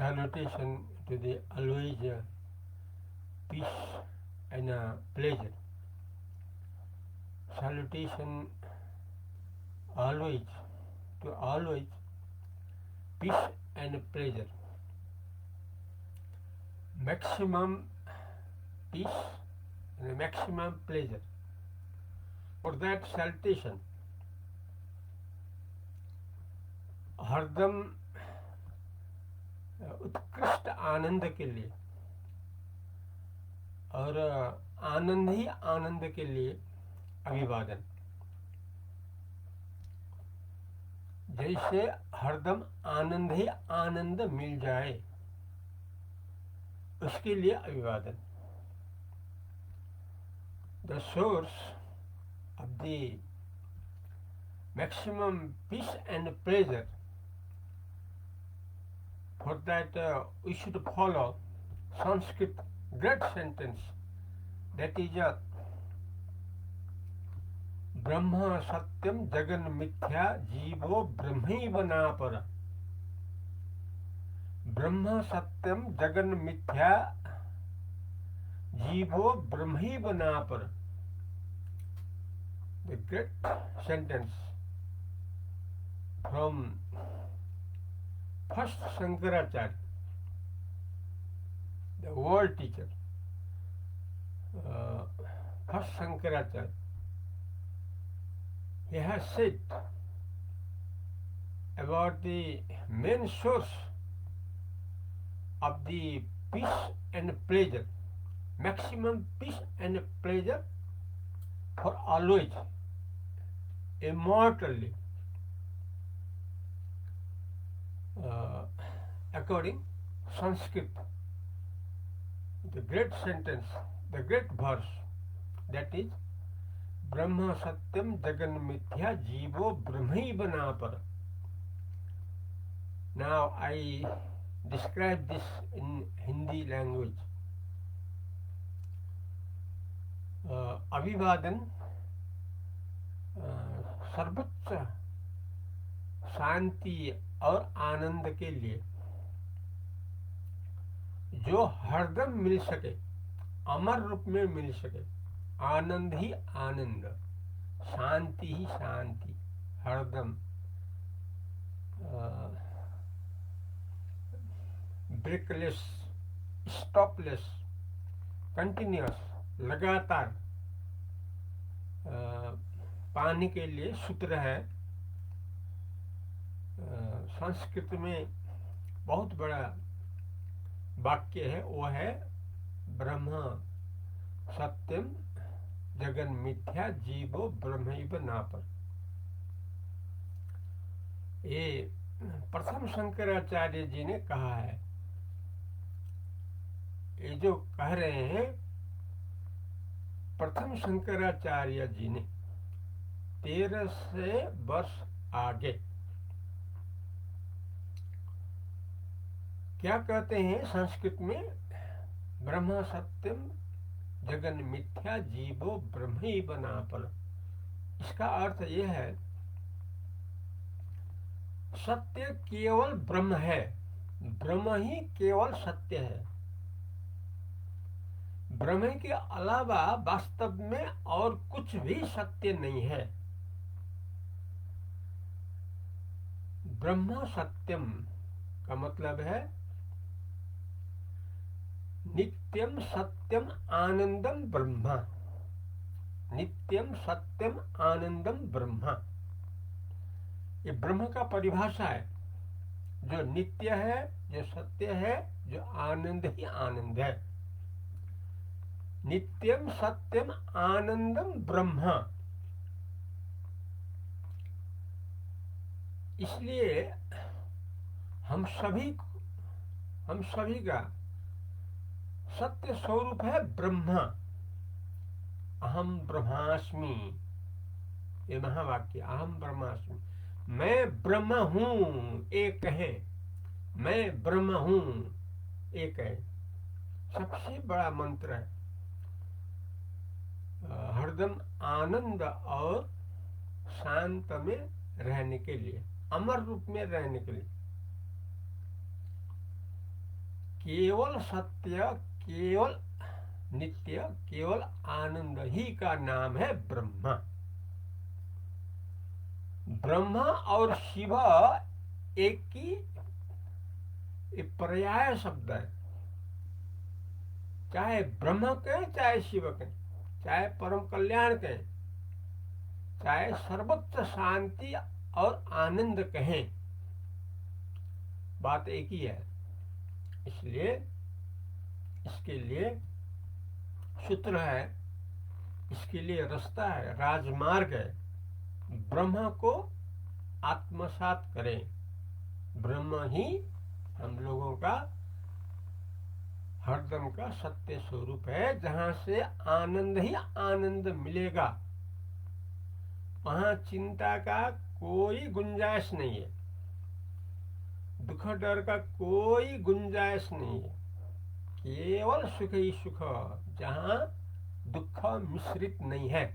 Salutation to the always peace and pleasure. Salutation always to always peace and pleasure. Maximum peace and maximum pleasure. For that salutation, हरदम उत्कृष्ट आनंद के लिए और आनंद ही आनंद के लिए अभिवादन। जैसे हरदम आनंद ही आनंद मिल जाए उसके लिए अभिवादन। The source of the maximum peace and pleasure, for that we should follow Sanskrit great sentence, that is ब्रह्म सत्यम जगन मिथ्या जीवो ब्रह्मैव नापर। ब्रह्म सत्यम जगन मिथ्या जीवो ब्रह्मैव नापर। The great sentence from first Shankaracharya, the world teacher, first Shankaracharya. He has said about the main source of the peace and pleasure, maximum peace and pleasure for always, immortally, according Sanskrit, the great sentence, the great verse, that is ब्रह्म सत्यम जगन मिथ्या जीवो ब्रह्मैव नापर। Now I describe this in Hindi language. अभिवादन सर्वोच्च शांति और आनंद के लिए जो हरदम मिल सके, अमर रूप में मिल सके। आनंद ही आनंद, शांति ही शांति, हरदम ब्रेकलेस, स्टॉपलेस, कंटिन्यूअस, लगातार पाने के लिए सूत्र है। संस्कृत में बहुत बड़ा वाक्य है, वो है ब्रह्म सत्यम जगन मिथ्या जीवो ब्रह्मैव नापर। ये प्रथम शंकराचार्य जी ने कहा है। ये जो कह रहे हैं प्रथम शंकराचार्य जी ने 1300 वर्ष आगे। क्या कहते हैं संस्कृत में? ब्रह्म सत्यम जगन मिथ्या जीवो ब्रह्मैव नापर। इसका अर्थ यह है, सत्य केवल ब्रह्म है, ब्रह्म ही केवल सत्य है। ब्रह्म के अलावा वास्तव में और कुछ भी सत्य नहीं है। ब्रह्म सत्यम का मतलब है नित्यम सत्यम आनंदम ब्रह्मा। नित्यम सत्यम आनंदम ब्रह्मा, ये ब्रह्म का परिभाषा है। जो नित्य है, जो सत्य है, जो आनंद ही आनंद है। नित्यम सत्यम आनंदम ब्रह्मा। इसलिए हम सभी का सत्य स्वरूप है ब्रह्म। अहम ब्रह्मास्मि, ये महावाक्य, अहम ब्रह्मास्मि, मैं ब्रह्म हूँ, एक है। मैं ब्रह्म हूँ, एक है। सबसे बड़ा मंत्र है। हरदम आनंद और शांत में रहने के लिए, अमर रूप में रहने के लिए। केवल सत्य, केवल नित्य, केवल आनंद ही का नाम है ब्रह्मा। ब्रह्मा और शिव एक ही पर्याय शब्द है। चाहे ब्रह्म कहें, चाहे शिव कहें, चाहे परम कल्याण कहें, चाहे सर्वत्र शांति और आनंद कहें, बात एक ही है। इसलिए इसके लिए सूत्र है, इसके लिए रास्ता है, राजमार्ग है। ब्रह्म को आत्मसात करें। ब्रह्म ही हम लोगों का हरदम का सत्य स्वरूप है। जहां से आनंद ही आनंद मिलेगा, वहां चिंता का कोई गुंजाइश नहीं है, दुख डर का कोई गुंजाइश नहीं है। केवल सुख ही सुख, जहां दुख मिश्रित नहीं है।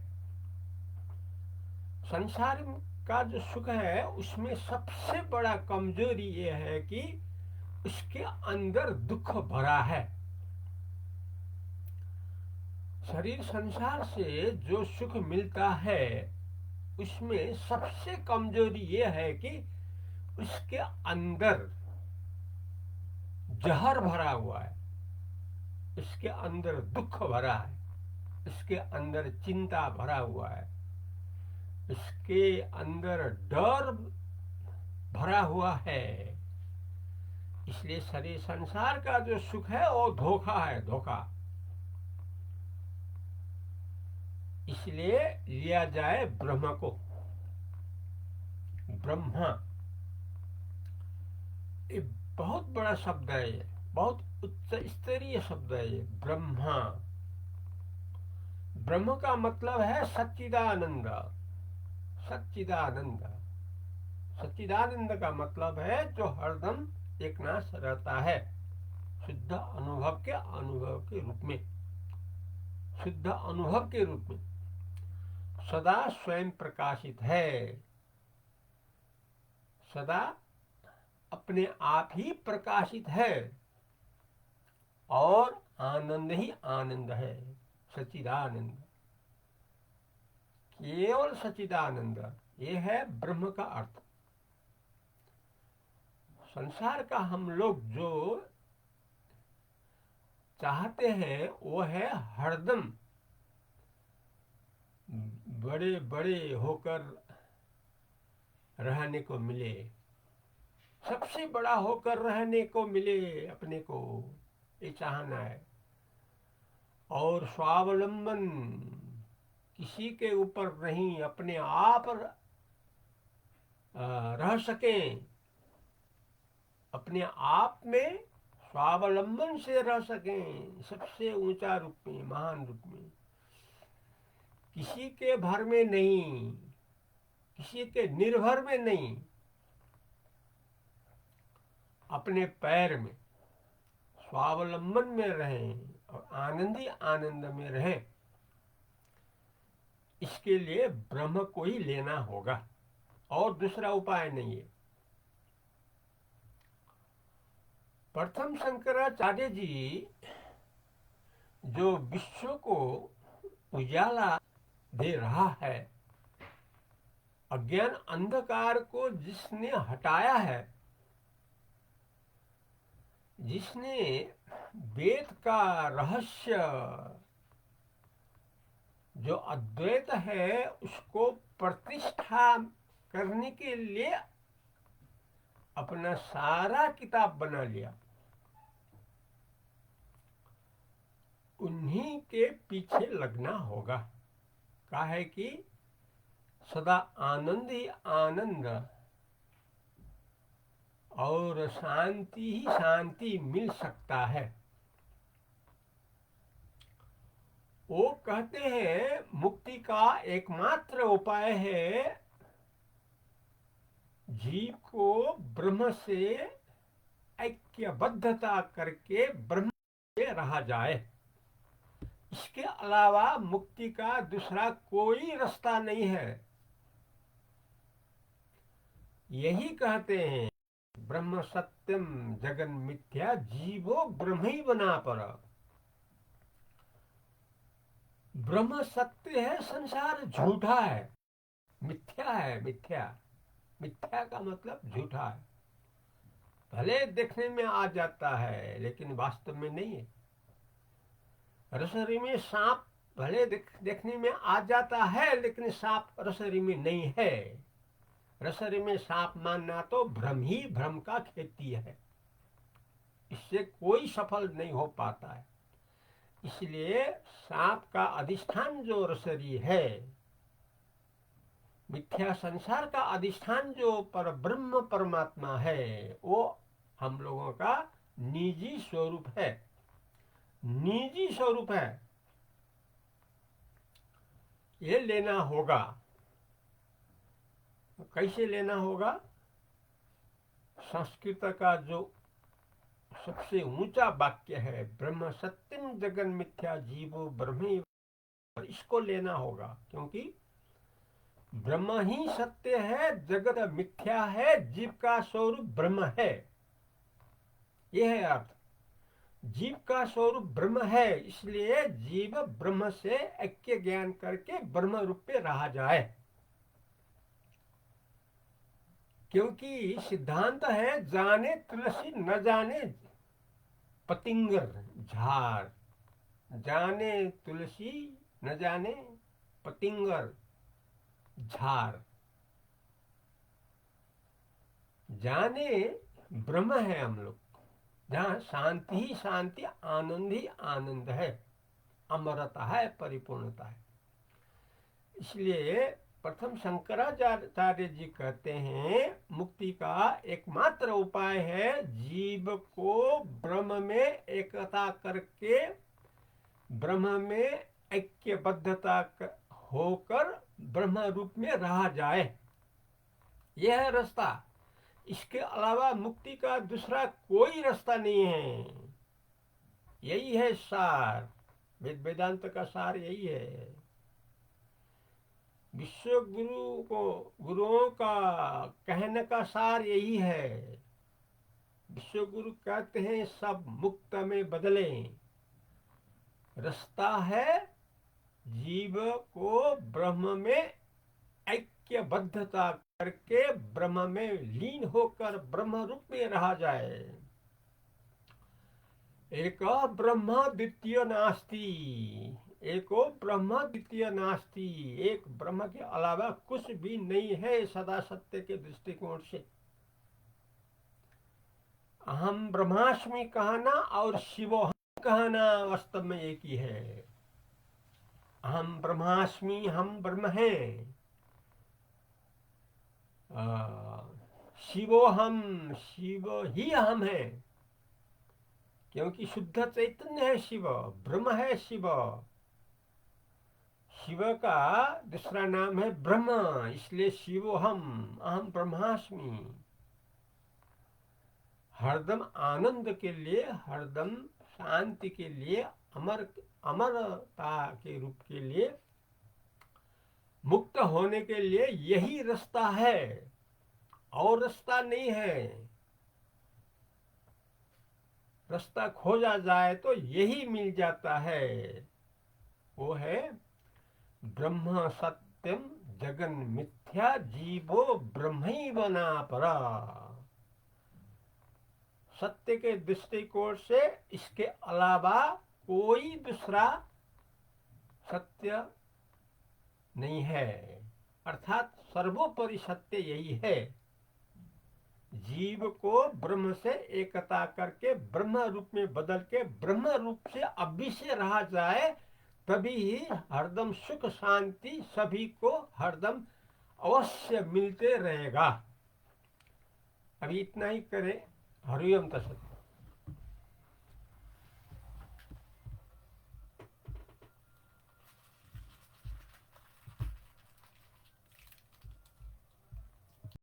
संसार का जो सुख है उसमें सबसे बड़ा कमजोरी ये है कि उसके अंदर दुख भरा है। शरीर संसार से जो सुख मिलता है उसमें सबसे कमजोरी ये है कि उसके अंदर जहर भरा हुआ है, इसके अंदर दुख भरा है, इसके अंदर चिंता भरा हुआ है, इसके अंदर डर भरा हुआ है। इसलिए शरीर संसार का जो सुख है वो धोखा है, धोखा। इसलिए लिया जाए ब्रह्म को। ब्रह्मा ये बहुत बड़ा शब्द है, ये बहुत उच्च स्तरीय शब्द है ये ब्रह्मा। ब्रह्म का मतलब है सच्चिदानंद। सच्चिदानंद, सच्चिदानंद का मतलब है जो हरदम एक नाश रहता है, शुद्ध अनुभव के रूप में, शुद्ध अनुभव के रूप में सदा स्वयं प्रकाशित है, सदा अपने आप ही प्रकाशित है और आनंद ही आनंद है, सच्चिदानंद, केवल सच्चिदानंद। ये है ब्रह्म का अर्थ। संसार का हम लोग जो चाहते हैं वो है हरदम बड़े बड़े होकर रहने को मिले, सबसे बड़ा होकर रहने को मिले अपने को, ये चाहना है। और स्वावलंबन, किसी के ऊपर नहीं, अपने आप रह सकें, अपने आप में स्वावलंबन से रह सकें, सबसे ऊंचा रूप में, महान रूप में। किसी के भर में नहीं, किसी के निर्भर में नहीं, अपने पैर में स्वावलंबन में रहें और आनंदी आनंद में रहें। इसके लिए ब्रह्म को ही लेना होगा और दूसरा उपाय नहीं है। प्रथम शंकराचार्य जी जो विश्व को उजाला दे रहा है, अज्ञान अंधकार को जिसने हटाया है, जिसने वेद का रहस्य जो अद्वैत है उसको प्रतिष्ठा करने के लिए अपना सारा किताब बना लिया, उन्हीं के पीछे लगना होगा। कहा है कि सदा आनंद ही आनंद और शांति ही शांति मिल सकता है। वो कहते हैं मुक्ति का एकमात्र उपाय है जीव को ब्रह्म से ऐक्यबद्धता करके ब्रह्म से रहा जाए। इसके अलावा मुक्ति का दूसरा कोई रास्ता नहीं है। यही कहते हैं ब्रह्म सत्यम जगन मिथ्या जीवो ब्रह्म ही बना पर। ब्रह्म सत्य है, संसार झूठा है, मिथ्या है। मिथ्या, मिथ्या का मतलब झूठा है। भले देखने में आ जाता है लेकिन वास्तव में नहीं है। रसोई में सांप भले देखने में आ जाता है लेकिन सांप रसोई में नहीं है। रसोई में सांप मानना तो भ्रम ही भ्रम का खेती है, इससे कोई सफल नहीं हो पाता है। इसलिए सांप का अधिष्ठान जो रसरी है, मिथ्या संसार का अधिष्ठान जो पर ब्रह्म परमात्मा है, वो हम लोगों का निजी स्वरूप है। निजी स्वरूप है, ये लेना होगा। कैसे लेना होगा? संस्कृत का जो सबसे ऊंचा वाक्य है, ब्रह्म सत्यम जगन मिथ्या जीवो ब्रह्म, इसको लेना होगा। क्योंकि ब्रह्म ही सत्य है, जगत मिथ्या है, जीव का स्वरूप ब्रह्म है। यह है अर्थ। जीव का स्वरूप ब्रह्म है, इसलिए जीव ब्रह्म से ऐक्य ज्ञान करके ब्रह्म रूप में रहा जाए। क्योंकि सिद्धांत है जाने तुलसी न जाने पतिंगर झाड़, जाने तुलसी न जाने पतिंगर झाड़। जाने ब्रह्म है हम लोग, जहाँ शांति ही शांति, आनंद ही आनंद है, अमरता है, परिपूर्णता है। इसलिए प्रथम शंकराचार्य जी कहते हैं मुक्ति का एकमात्र उपाय है जीव को ब्रह्म में एकता करके, ब्रह्म में ऐक्यबद्धता होकर ब्रह्म रूप में रहा जाए। यह है रास्ता। इसके अलावा मुक्ति का दूसरा कोई रास्ता नहीं है। यही है सार, वेदांत का सार यही है। विश्व गुरुओं का कहने का सार यही है। विश्व गुरु कहते हैं सब मुक्त में बदलें। रास्ता है जीव को ब्रह्म में ऐक्यबद्धता करके ब्रह्म में लीन होकर ब्रह्म रूप में रहा जाए। एक ब्रह्म द्वितीय नास्ति, एको ब्रह्म द्वितीय नास्ति। एक ब्रह्म के अलावा कुछ भी नहीं है सदा सत्य के दृष्टिकोण से। अहम ब्रह्मास्मि कहना और शिवोहम कहना वास्तव में एक ही है। अहम ब्रह्मास्मि, हम ब्रह्म हैं। शिवोहम, शिव ही हम है। क्योंकि शुद्ध चैतन्य है शिव, ब्रह्म है शिव। शिव का दूसरा नाम है ब्रह्म, इसलिए शिवोहम, अहम ब्रह्मास्मि। हरदम आनंद के लिए, हरदम शांति के लिए, अमरता के रूप के लिए, मुक्त होने के लिए यही रास्ता है, और रास्ता नहीं है। रास्ता खोजा जाए तो यही मिल जाता है। वो है ब्रह्म सत्यम जगन मिथ्या जीवो ब्रह्म ही बना परा। सत्य के दृष्टिकोण से इसके अलावा कोई दूसरा सत्य नहीं है। अर्थात सर्वोपरि सत्य यही है। जीव को ब्रह्म से एकता करके ब्रह्म रूप में बदल के ब्रह्म रूप से अभिष्य रहा जाए, तभी ही हरदम सुख शांति सभी को हरदम अवश्य मिलते रहेगा। अभी इतना ही करें। हरिओम तत्सत।